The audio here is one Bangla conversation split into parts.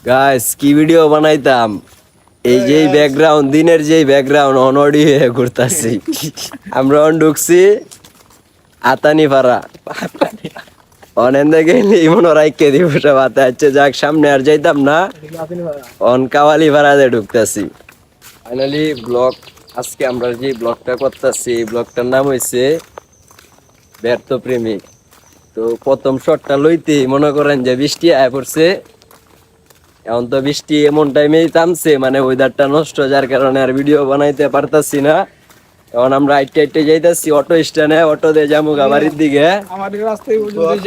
গাইস কি ভিডিও বানাইতাম এই যে ব্যাকগ্রাউন্ড দিনের যে ব্যাকগ্রাউন্ড অনডি হয়ে ঘুরতাছি আমরা ঢুকছি আতানি পাড়া অনেন্দে গেলি মনে রাইকে দিব সব আতে যাক সামনে আর যাইতাম না অন কাওয়ালি পাড়াতে ঢুকতাছি ফাইনালি ব্লগ আজকে আমরা যে ব্লগটা করতেছি ব্লগটার নাম হইছে ব্যর্থ প্রেমিক। তো প্রথম শটটা লইতেই মনে করেন যে বৃষ্টি আয় পড়ছে। এখন তো বৃষ্টি এমন টাইমেই থামছে মানে ওয়েদারটা নষ্ট, যার কারণে আর ভিডিও বানাইতে পারতাছি না। এখন আমরা আইটে আইটে যাইতাছি অটো স্ট্যান্ডে, অটো দিয়ে যাবো বাড়ির দিকে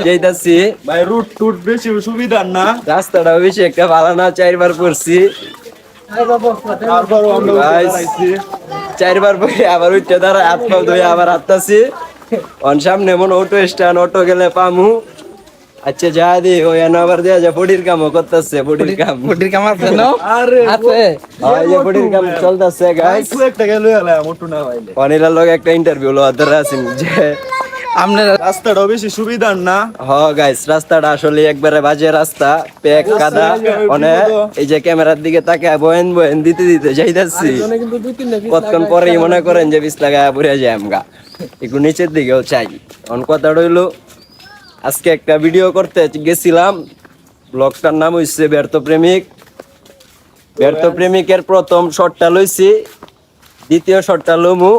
যাইতাছি। ভাই রুট টুট বেশি সুবিধা না, রাস্তাটা বেশি একটা ভালো না, 4বার পড়ছি চারবার পরে আবার উঠতে দাঁড়া হাত পা ধুয়ে আবার হাঁটতাছি। অন সামনে মনে অটো স্ট্যান্ড, অটো গেলে পামু। আচ্ছা যা দি ওই আবার দেয়া যা বডির কামও করতেছে, বডির কাম আছে না? আরে আছে এই যে বডির কাম চলতেছে গাইস। একটা গেল মোটু না ভাইলে অনিলার লগে একটা ইন্টারভিউ লো আদরা আছেন যে আপনার রাস্তাটা বেশি সুবিধা না। গাইস রাস্তাটা আসলে একবারে বাজে রাস্তা, পেক কাদা। অনেক এই যে ক্যামেরার দিকে তাকায় বয়েন বয়েন দিতে দিতে যাইতাছি, কতক্ষণ পরেই মনে করেন যে বিষ লাগায় পড়ে যায় আমগা। একটু নিচের দিকেও চাই। অন কথা রইলো আজকে একটা ভিডিও করতে গেছিলাম, ব্লগটার নাম হইছে ব্যর্থ প্রেমিক। ব্যর্থ প্রেমিকের প্রথম শটটা লইছি, দ্বিতীয় শটটা লমু।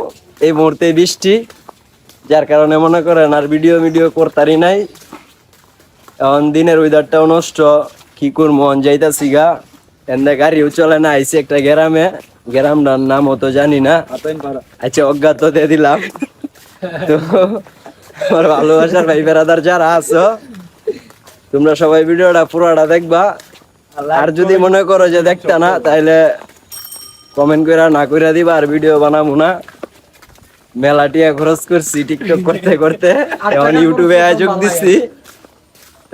এই মুহূর্তে বৃষ্টি, যার কারণে মনে করেন আর ভিডিও করতারি নাই। এখন দিনের ওয়েদারটাও নষ্ট, কি করবো মন যাইতাছি গা। এন্দা গাড়িও চলে না, আইসি একটা গ্রামে, গ্রামটার নাম তো জানি না। আচ্ছা অজ্ঞাত দিয়ে দিলাম। তো আমার ভালোবাসার ভাই বেড়াদার যারা আছো তোমরা সবাই ভিডিওটা পুরোটা দেখবা। আর যদি মনে করো যে দেখতা না তাহলে কমেন্ট করে না করে দিবা, আর ভিডিও বানাবো না। মেলা টিয়া খরচ করছি টিকটক করতে করতে, এখন ইউটিউবে যোগ দিচ্ছি।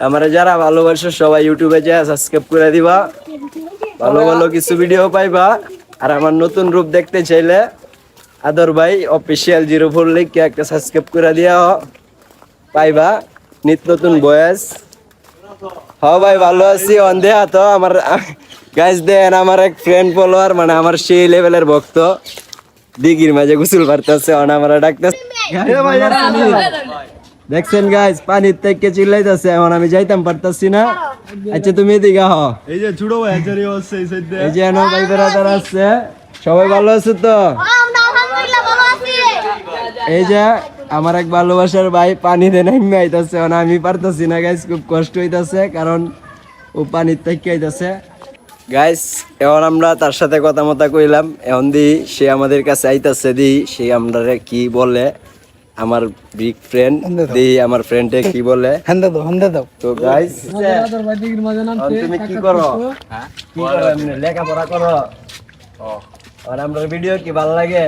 আমার যারা ভালোবাসো সবাই ইউটিউবে যা সাবস্ক্রাইব করে দিবা, ভালো ভালো কিছু ভিডিও পাইবা। আর আমার নতুন রূপ দেখতে চাইলে আদর ভাই অফিসিয়াল 04 লিখে একটা সাবস্ক্রাইব করে দিয়া পাইবা নিত্য নতুন বয়স। ভাই ভালো আছি। অন্ধেয়া তো আমার গাইজ দেন আমার এক ফ্রেন্ড ফলোয়ার, মানে আমার সেই লেভেলের ভক্ত, দিঘির মাঝে গোসল করতেছে, আমার ডাকতেছে। দেখছেন গাইজ পানির থেকে চিল্লাইতেছে, এখন আমি যাইতাম পারতাছি না। আচ্ছা তুমি এদিকে হ, এই যে ছোট ভাই আচারি আছে এই সাইডে, এই যে এনো ভাই বেড়াদার আছে। সবাই ভালো আছে তো? এই যে আমার এক ভালোবাসার ভাই পানি দিয়ে নামে আইতাছে, আমি পারতাছি না গাইজ, খুব কষ্ট হইতাছে কারণ ও পানির থেকে আইতাছে। গাইস এখন আমরা তার সাথে কথা মতা কইলাম, এখন দি সে আমাদের কাছে আইতাছে, দি সে আমরা কি বলে, আমার বিগ ফ্রেন্ড দি আমার ফ্রেন্ডে কি বলে হান্দা দাও। তো গাইস তুমি কি করো, কি করো এমনি লেখাপড়া করো? আর আমরা ভিডিও কি ভালো লাগে?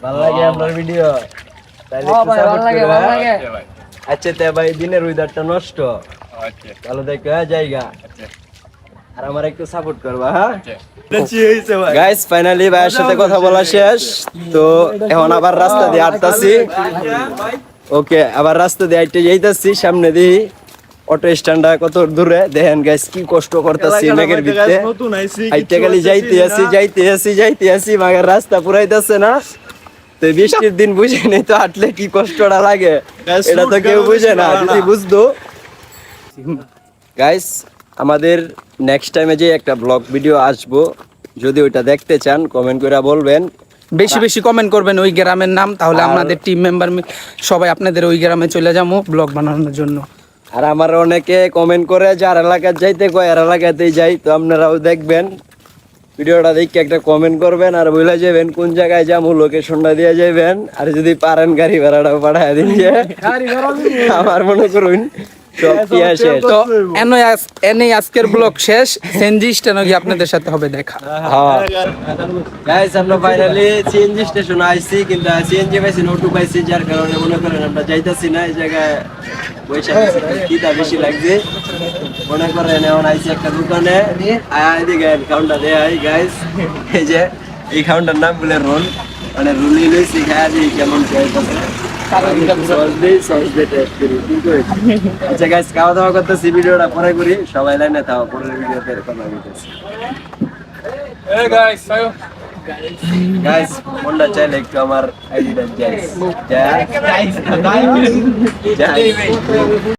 ভালো লাগে আমরা ভিডিও, তাইলে একটু সাপোর্ট করো। আচ্ছা তে ভাই দিনের ওয়েদারটা নষ্ট, ভালো দেখো জায়গা, আর আমার একটু সাপোর্ট করবা। হ্যাঁ গাইস ফাইনালি ভাইয়ের সাথে কথা বলা শেষ। তো এখন আবার রাস্তা দিয়ে হাঁটতাছি। ওকে আবার রাস্তা দিয়ে হাঁটতে যাইতাছি, সামনে দিই অটো স্ট্যান্ডটা কত দূরে দেখেন গাইস, কি কষ্ট করতেছি মেঘের ভিতরে হাইটে গেলি যাইতে আসি মাগের রাস্তা পুরাইতেছে না। তো বৃষ্টির দিন বুঝে নেই তো হাঁটলে কি কষ্টটা লাগে এটা তো কেউ বুঝে না, যদি বুঝতো। গাইস আমাদের নেক্সট টাইমে যে একটা ব্লগ ভিডিও আসবো, যদি ওইটা দেখতে চান কমেন্ট করে বলবেন, বেশি বেশি কমেন্ট করবেন ওই গ্রামের নাম, তাহলে আমাদের টিম মেম্বার সবাই আপনাদের ওই গ্রামে চলে যাবো ব্লগ বানানোর জন্য। আর আমার অনেকে কমেন্ট করে যার এলাকায় যাইতে কয় আর এলাকাতেই যাই, তো আপনারাও দেখবেন ভিডিওটা দেখে একটা কমেন্ট করবেন, আর বলে যাবেন কোন জায়গায় যাবো লোকেশনটা দিয়ে যাবেন। আর যদি পারেন গাড়ি ভাড়াটাও পাঠায় দিন, যে আমার মনে করুন সব কি আসে। তো এনেই আজকের ব্লগ শেষ, সেনজি স্টেশনে গিয়ে আপনাদের সাথে হবে দেখা। গাইস আমরা ফাইনালি সিএনজি স্টেশনে আইছি, কিন্তু সিএনজি পাইছি না, অটো পাইছি, যার কারণে মনে করেন আমরা যাইতাছি না। এই জায়গায় পয়সা কিটা বেশি লাগছে মনে করেন। এখন আইছি একটা দোকানে, এদিকে কাউন্টার দেয় গাইস, এই যে এই কাউন্টার নাম বলে রোল, মানে রুলি লইছি খায়া দিই কেমন খাইতেছে। আচ্ছা গাইস, খাওয়া দাওয়া করতেছি, ভিডিওটা পরে করি, সবাই লাইনে থাকো, পরের ভিডিওতে কথা বলতেছি। গাইস, মনটা চাইলে একটু আমার আইডিটা যাইস।